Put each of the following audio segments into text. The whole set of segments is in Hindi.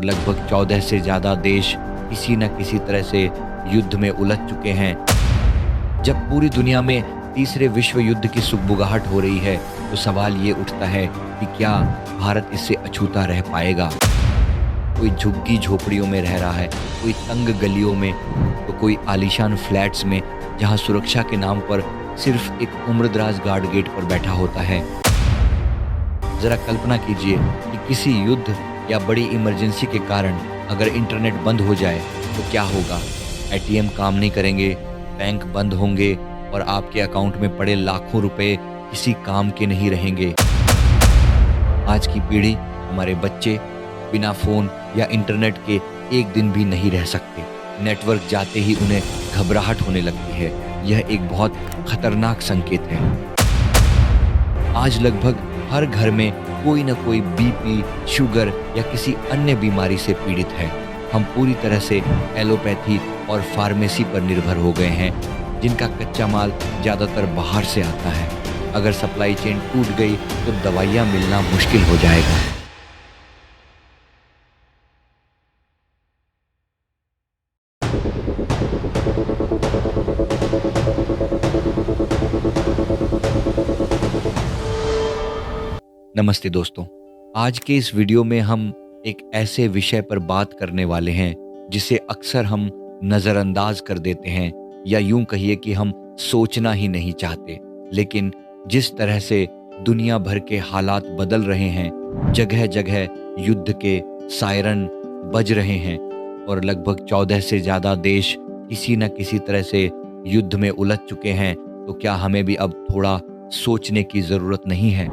लगभग 14 से ज़्यादा देश किसी न किसी तरह से युद्ध में उलझ चुके हैं। जब पूरी दुनिया में तीसरे विश्व युद्ध की सुगबुगाहट हो रही है, तो सवाल ये उठता है कि क्या भारत इससे अछूता रह पाएगा। कोई झुग्गी झोपड़ियों में रह रहा है, कोई तंग गलियों में, तो कोई आलीशान फ्लैट्स में, जहां सुरक्षा के नाम पर सिर्फ एक उम्रदराज गार्ड गेट पर बैठा होता है। जरा कल्पना कीजिए कि किसी युद्ध या बड़ी इमरजेंसी के कारण अगर इंटरनेट बंद हो जाए तो क्या होगा। एटीएम काम नहीं करेंगे, बैंक बंद होंगे और आपके अकाउंट में पड़े लाखों रुपए किसी काम के नहीं रहेंगे। आज की पीढ़ी, हमारे बच्चे बिना फ़ोन या इंटरनेट के एक दिन भी नहीं रह सकते। नेटवर्क जाते ही उन्हें घबराहट होने लगती है। यह एक बहुत खतरनाक संकेत है। आज लगभग हर घर में कोई न कोई बीपी, शुगर या किसी अन्य बीमारी से पीड़ित है। हम पूरी तरह से एलोपैथी और फार्मेसी पर निर्भर हो गए हैं, जिनका कच्चा माल ज़्यादातर बाहर से आता है। अगर सप्लाई चेन टूट गई तो दवाइयाँ मिलना मुश्किल हो जाएगा। नमस्ते दोस्तों, आज के इस वीडियो में हम एक ऐसे विषय पर बात करने वाले हैं जिसे अक्सर हम नज़रअंदाज कर देते हैं, या यूं कहिए कि हम सोचना ही नहीं चाहते। लेकिन जिस तरह से दुनिया भर के हालात बदल रहे हैं, जगह जगह युद्ध के सायरन बज रहे हैं और लगभग 14 से ज़्यादा देश किसी न किसी तरह से युद्ध में उलझ चुके हैं, तो क्या हमें भी अब थोड़ा सोचने की ज़रूरत नहीं है।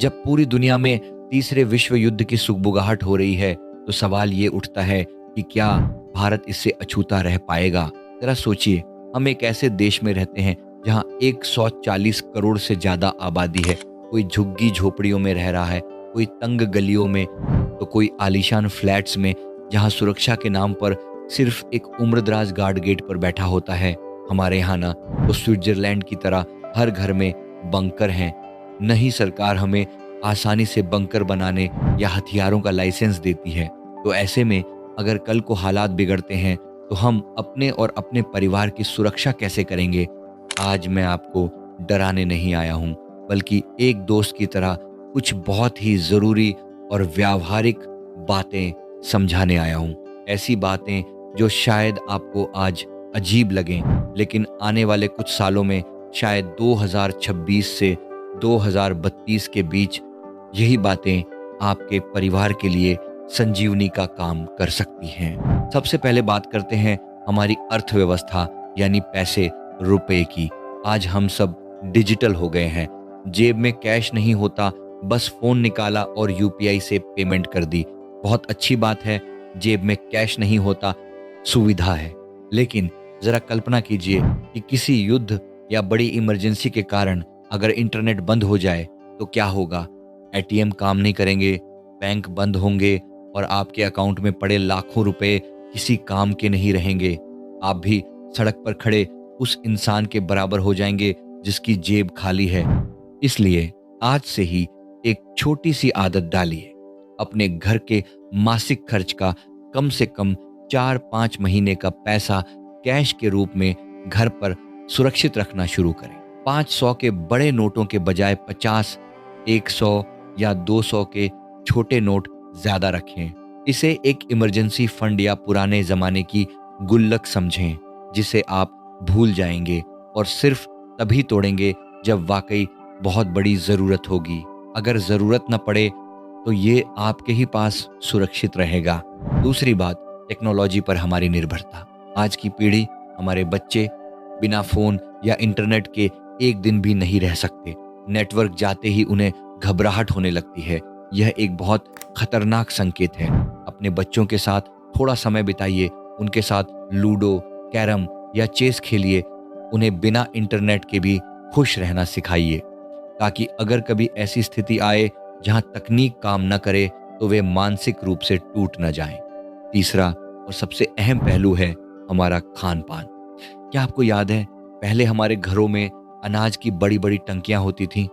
जब पूरी दुनिया में तीसरे विश्व युद्ध की सुगबुगाहट हो रही है, तो सवाल ये उठता है कि क्या भारत इससे अछूता रह पाएगा। जरा सोचिए, हम एक ऐसे देश में रहते हैं जहां 140 करोड़ से ज़्यादा आबादी है। कोई झुग्गी झोपड़ियों में रह रहा है, कोई तंग गलियों में, तो कोई आलीशान फ्लैट्स में, जहां सुरक्षा के नाम पर सिर्फ एक उम्रदराज गार्ड गेट पर बैठा होता है। हमारे यहाँ ना तो स्विट्जरलैंड की तरह हर घर में बंकर हैं, न ही सरकार हमें आसानी से बंकर बनाने या हथियारों का लाइसेंस देती है। तो ऐसे में अगर कल को हालात बिगड़ते हैं, तो हम अपने और अपने परिवार की सुरक्षा कैसे करेंगे। आज मैं आपको डराने नहीं आया हूँ, बल्कि एक दोस्त की तरह कुछ बहुत ही ज़रूरी और व्यावहारिक बातें समझाने आया हूँ। ऐसी बातें जो शायद आपको आज अजीब लगें, लेकिन आने वाले कुछ सालों में, शायद 2026 से 2032 के बीच, यही बातें आपके परिवार के लिए संजीवनी का काम कर सकती हैं। सबसे पहले बात करते हैं हमारी अर्थव्यवस्था यानी पैसे रुपए की। आज हम सब डिजिटल हो गए हैं। जेब में कैश नहीं होता, बस फोन निकाला और यूपीआई से पेमेंट कर दी। बहुत अच्छी बात है, जेब में कैश नहीं होता, सुविधा है। लेकिन जरा कल्पना कीजिए कि किसी युद्ध या बड़ी इमरजेंसी के कारण अगर इंटरनेट बंद हो जाए तो क्या होगा। एटीएम काम नहीं करेंगे, बैंक बंद होंगे और आपके अकाउंट में पड़े लाखों रुपए किसी काम के नहीं रहेंगे। आप भी सड़क पर खड़े उस इंसान के बराबर हो जाएंगे जिसकी जेब खाली है। इसलिए आज से ही एक छोटी सी आदत डालिए। अपने घर के मासिक खर्च का कम से कम 4-5 महीने का पैसा कैश के रूप में घर पर सुरक्षित रखना शुरू करें। 500 के बड़े नोटों के बजाय 50, 100 या 200 के छोटे नोट ज्यादा रखें। इसे एक इमरजेंसी फंड या पुराने जमाने की गुल्लक समझें, जिसे आप भूल जाएंगे और सिर्फ तभी तोड़ेंगे जब वाकई बहुत बड़ी जरूरत होगी। अगर जरूरत न पड़े तो ये आपके ही पास सुरक्षित रहेगा। दूसरी बात, टेक्नोलॉजी पर हमारी निर्भरता। आज की पीढ़ी, हमारे बच्चे बिना फोन या इंटरनेट के एक दिन भी नहीं रह सकते। नेटवर्क जाते ही उन्हें घबराहट होने लगती है। यह एक बहुत खतरनाक संकेत है। अपने बच्चों के साथ थोड़ा समय बिताइए, उनके साथ लूडो, कैरम या चेस खेलिए। उन्हें बिना इंटरनेट के भी खुश रहना सिखाइए, ताकि अगर कभी ऐसी स्थिति आए जहां तकनीक काम न करे तो वे मानसिक रूप से टूट न जाएं। तीसरा और सबसे अहम पहलू है हमारा खान पान। क्या आपको याद है, पहले हमारे घरों में अनाज की बड़ी बड़ी टंकियां होती थीं।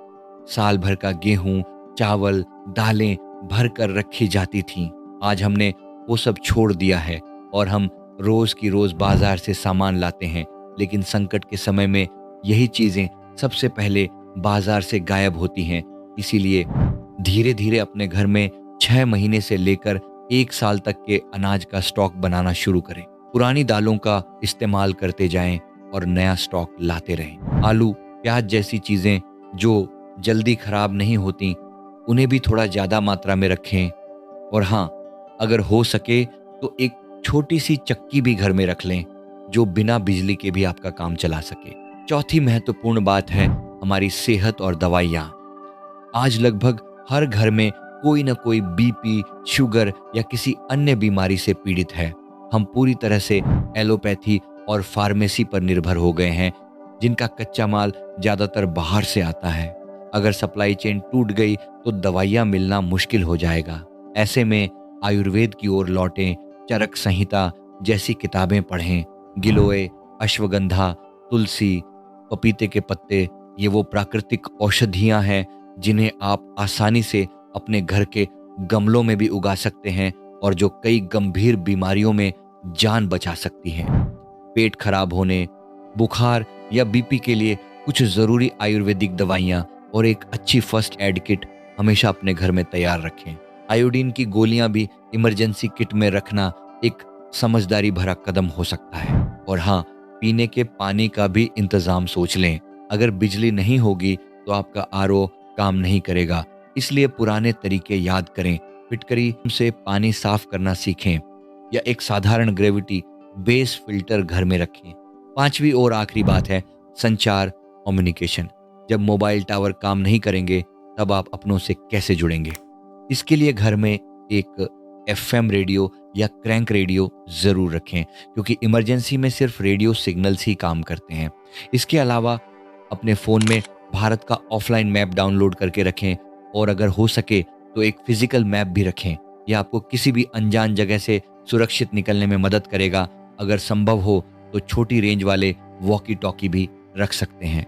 साल भर का गेहूं, चावल, दालें भर कर रखी जाती थीं। आज हमने वो सब छोड़ दिया है और हम रोज की रोज बाजार से सामान लाते हैं, लेकिन संकट के समय में यही चीजें सबसे पहले बाजार से गायब होती हैं। इसीलिए धीरे धीरे अपने घर में 6 महीने से लेकर 1 साल तक के अनाज का स्टॉक बनाना शुरू करें। पुरानी दालों का इस्तेमाल करते जाएं और नया स्टॉक लाते रहें। आलू, प्याज जैसी चीजें जो जल्दी खराब नहीं होती, उन्हें भी थोड़ा ज्यादा मात्रा में रखें। और हाँ, अगर हो सके तो एक छोटी सी चक्की भी घर में रख लें जो बिना बिजली के भी आपका काम चला सके। चौथी महत्वपूर्ण बात है हमारी सेहत और दवाइयाँ। आज लगभग हर घर में कोई ना कोई बीपी, शुगर या किसी अन्य बीमारी से पीड़ित है। हम पूरी तरह से एलोपैथी और फार्मेसी पर निर्भर हो गए हैं, जिनका कच्चा माल ज्यादातर बाहर से आता है। अगर सप्लाई चेन टूट गई तो दवाइयाँ मिलना मुश्किल हो जाएगा। ऐसे में आयुर्वेद की ओर लौटें, चरक संहिता जैसी किताबें पढ़ें। गिलोय, अश्वगंधा, तुलसी, पपीते के पत्ते, ये वो प्राकृतिक औषधियां हैं जिन्हें आप आसानी से अपने घर के गमलों में भी उगा सकते हैं और जो कई गंभीर बीमारियों में जान बचा सकती हैं। पेट खराब होने, बुखार या बीपी के लिए कुछ जरूरी आयुर्वेदिक दवाइयाँ और एक अच्छी फर्स्ट एड किट हमेशा अपने घर में तैयार रखें। आयोडीन की गोलियां भी इमरजेंसी किट में रखना एक समझदारी भरा कदम हो सकता है। और हाँ, पीने के पानी का भी इंतजाम सोच लें। अगर बिजली नहीं होगी तो आपका आरओ काम नहीं करेगा, इसलिए पुराने तरीके याद करें। फिटकरी से पानी साफ करना सीखें या एक साधारण ग्रेविटी बेस फिल्टर घर में रखें। पांचवी और आखिरी बात है संचार, कम्युनिकेशन। जब मोबाइल टावर काम नहीं करेंगे तब आप अपनों से कैसे जुड़ेंगे? इसके लिए घर में एक एफएम रेडियो या क्रैंक रेडियो जरूर रखें, क्योंकि इमरजेंसी में सिर्फ रेडियो सिग्नल्स ही काम करते हैं। इसके अलावा अपने फ़ोन में भारत का ऑफलाइन मैप डाउनलोड करके रखें और अगर हो सके तो एक फिजिकल मैप भी रखें। यह आपको किसी भी अनजान जगह से सुरक्षित निकलने में मदद करेगा। अगर संभव हो तो छोटी रेंज वाले वॉकी टॉकी भी रख सकते हैं।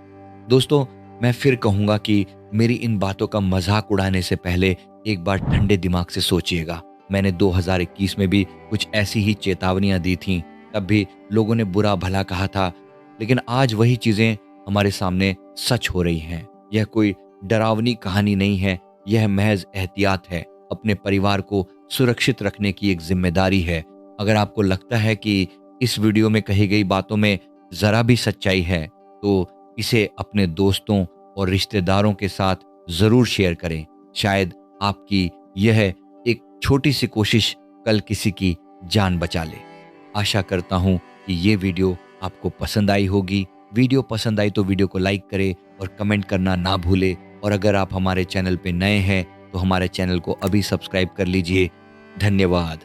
दोस्तों, मैं फिर कहूँगा कि मेरी इन बातों का मजाक उड़ाने से पहले एक बार ठंडे दिमाग से सोचिएगा। मैंने 2021 में भी कुछ ऐसी ही चेतावनियां दी थीं, तब भी लोगों ने बुरा भला कहा था, लेकिन आज वही चीजें हमारे सामने सच हो रही हैं। यह कोई डरावनी कहानी नहीं है, यह महज एहतियात है। अपने परिवार को सुरक्षित रखने की एक जिम्मेदारी है। अगर आपको लगता है कि इस वीडियो में कही गई बातों में जरा भी सच्चाई है तो इसे अपने दोस्तों और रिश्तेदारों के साथ जरूर शेयर करें। शायद आपकी यह एक छोटी सी कोशिश कल किसी की जान बचा ले। आशा करता हूं कि ये वीडियो आपको पसंद आई होगी। वीडियो पसंद आई तो वीडियो को लाइक करें और कमेंट करना ना भूले। और अगर आप हमारे चैनल पे नए हैं तो हमारे चैनल को अभी सब्सक्राइब कर लीजिए। धन्यवाद।